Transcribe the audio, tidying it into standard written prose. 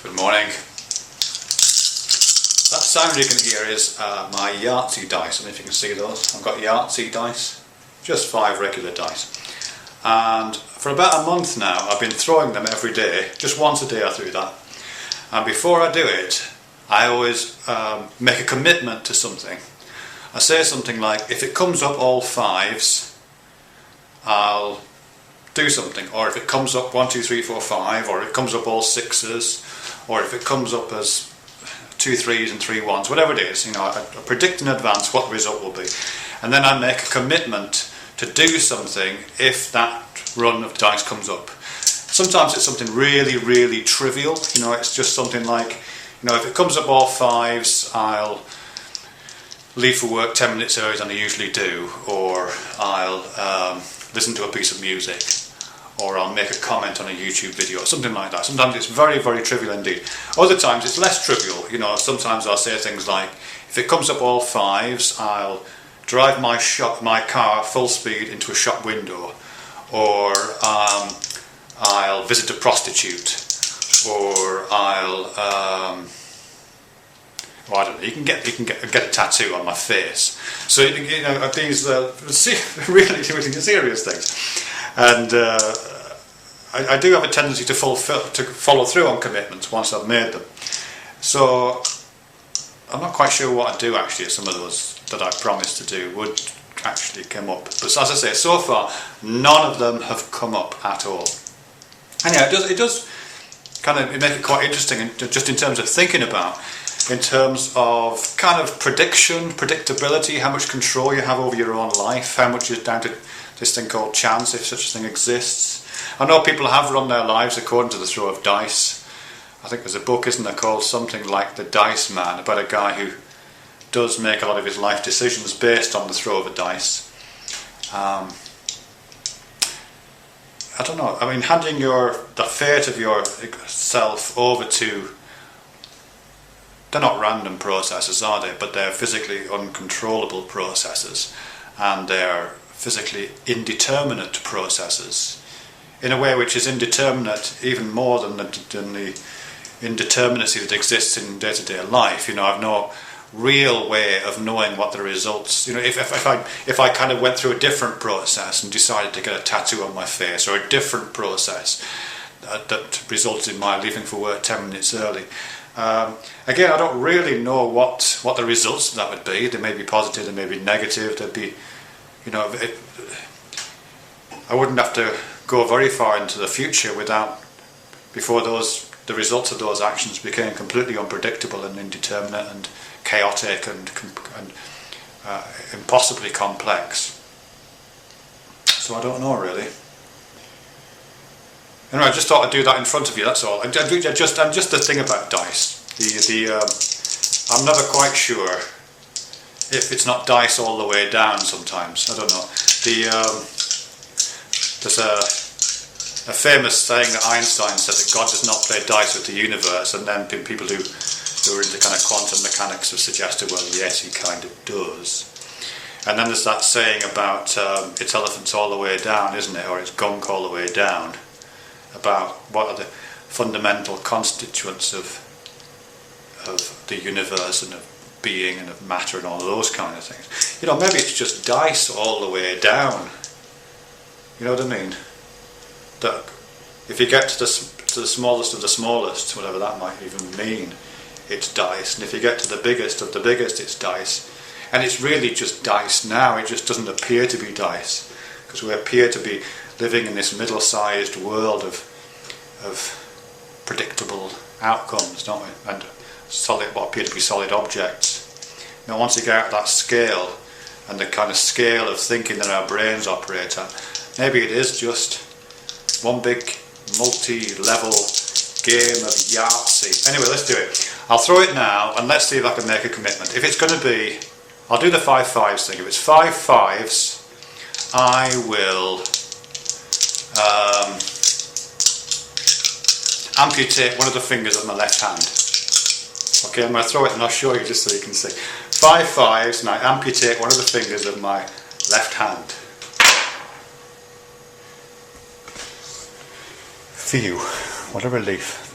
Good morning. That sound you can hear is my Yahtzee dice. I don't know if you can see those. I've got Yahtzee dice, just 5 regular dice. And for about a month now I've been throwing them every day, just once a day I threw that. And before I do it, I always make a commitment to something. I say something like, if it comes up all 5s, I'll do something. Or if it comes up 1, 2, 3, 4, 5, or it comes up all 6s, or if it comes up as 2 3s and 3 1s, whatever it is, I predict in advance what the result will be. And then I make a commitment to do something if that run of dice comes up. Sometimes it's something really, really trivial, it's just something like, if it comes up all 5s, I'll leave for work 10 minutes earlier than I usually do, or I'll listen to a piece of music, or I'll make a comment on a YouTube video, something like that. Sometimes it's very, very trivial indeed. Other times it's less trivial, sometimes I'll say things like, if it comes up all 5s, I'll drive my car full speed into a shop window, or I'll visit a prostitute, or I'll I don't know. You can get a tattoo on my face. So these really serious things, and I do have a tendency to follow through on commitments once I've made them. So I'm not quite sure what I'd do actually if some of those that I promised to do would actually come up. But as I say, so far none of them have come up at all. And yeah, it does kind of make it quite interesting, just in terms of thinking about. In terms of kind of predictability, how much control you have over your own life, how much is down to this thing called chance, if such a thing exists. I know people have run their lives according to the throw of dice. I think there's a book, isn't there, called something like The Dice Man, about a guy who does make a lot of his life decisions based on the throw of a dice. I don't know, I mean, handing the fate of yourself over to, they're not random processes, are they? But they're physically uncontrollable processes, and they're physically indeterminate processes, in a way which is indeterminate even more than the indeterminacy that exists in day-to-day life. I've no real way of knowing what the results. If I kind of went through a different process and decided to get a tattoo on my face, or a different process that resulted in my leaving for work 10 minutes early. Again, I don't really know what the results of that would be. They may be positive, they may be negative. There'd be, I wouldn't have to go very far into the future before the results of those actions became completely unpredictable and indeterminate and chaotic and impossibly complex. So I don't know really. Anyway, I just thought I'd do that in front of you, that's all. And just the thing about dice. I'm never quite sure if it's not dice all the way down sometimes. I don't know. There's a famous saying that Einstein said, that God does not play dice with the universe, and then people who are into kind of quantum mechanics have suggested, well, yes, he kind of does. And then there's that saying about it's elephants all the way down, isn't it? Or it's gunk all the way down. About what are the fundamental constituents of the universe and of being and of matter and all those kind of things. Maybe it's just dice all the way down. You know what I mean? That if you get to the smallest of the smallest, whatever that might even mean, it's dice. And if you get to the biggest of the biggest, it's dice. And it's really just dice now. It just doesn't appear to be dice, because we appear to be living in this middle-sized world of predictable outcomes, don't we? And what appear to be solid objects. Now, once you get out of that scale, and the kind of scale of thinking that our brains operate at, maybe it is just one big multi-level game of Yahtzee. Anyway, let's do it. I'll throw it now, and let's see if I can make a commitment. If it's going to be, I'll do the 5 5s thing. If it's 5 5s, I will amputate one of the fingers of my left hand. Okay, I'm going to throw it and I'll show you just so you can see. 5 5s, and I amputate one of the fingers of my left hand. Phew, what a relief.